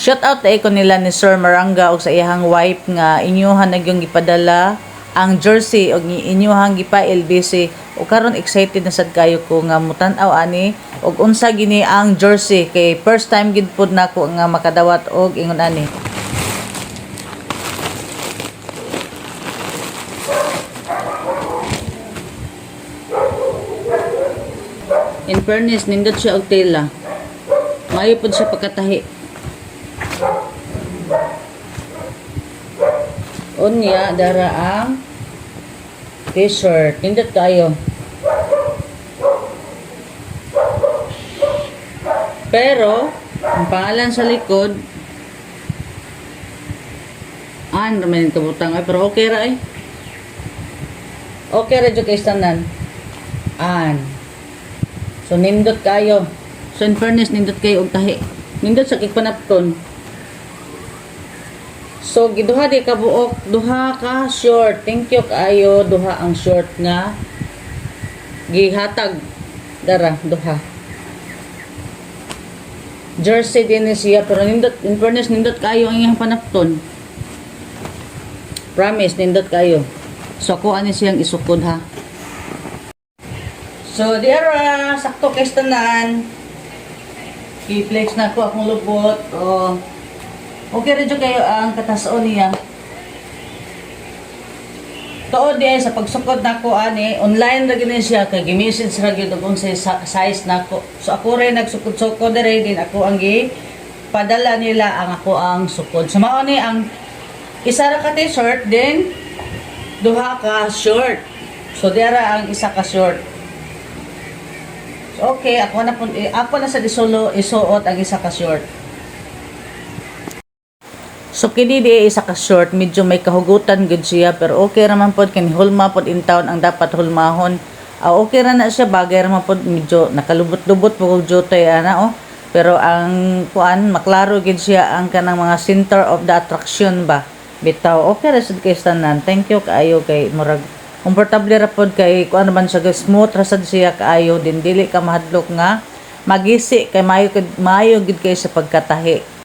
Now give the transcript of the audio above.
Shout out ay ko nila ni Sir Maranga og sa iyang wife nga inyuhan nagyong gipadala ang jersey og inyuhang gipa LBC o karon excited na sad kayo ko nga mutan-aw ani og unsa gini ang jersey kay first time gid pud nako nga makadawat og ingon ani. In fairness, nindot siya og tela. Maayo pud siya pagkatahi. Unya dara ang t-shirt. Nindot kayo. Pero ang pangalan sa likod naman kabutang ay pero okay ra ay. Okay ra jud kay tanan. So nindot kayo. So in fairness nindot kayo og tahi. Nindot sa kigpanapton. So giduha di ka buok, duha ka short. Thank you kaayo duha ang short nga gihatag dara duha. Jersey din siya pero nindot in fairness nindot kayo ang iyang panapton. Promise nindot kayo. So ako ani siyang isukod ha. So dira sakto kay tanan. I-flex na ko akong lubot. Okay rin kayo ang katason niya. Tuod di ay sa pagsukod nako ani online ra gini siya kay gi-message ra gyud og unsay size nako. So ako rin nagsukod-sukod diri din ako ang padala nila ang ako ang sukod. So mao ni ang isa ra ka t-shirt din duha ka short. So dira ang isa ka short. So okay, ako na sa disolo isuot ang isa ka short. So kini di isa ka short, medyo may kahugutan gud siya pero okay raman pod kani hulma pod in town ang dapat hulmahon. Okay ra na siya bagay raman pod medyo nakalubot-lubot po jotoy ana Pero ang kuan maklaro gid siya ang kanang mga center of the attraction ba. Bitaw okay ra sad kay tanan. Thank you kaayo kay murag komportable ra pod kay kuan man siya smooth ra sad siya kaayo din dili ka mahadlok nga magisi kay mayo gid kay sa pagkatahi.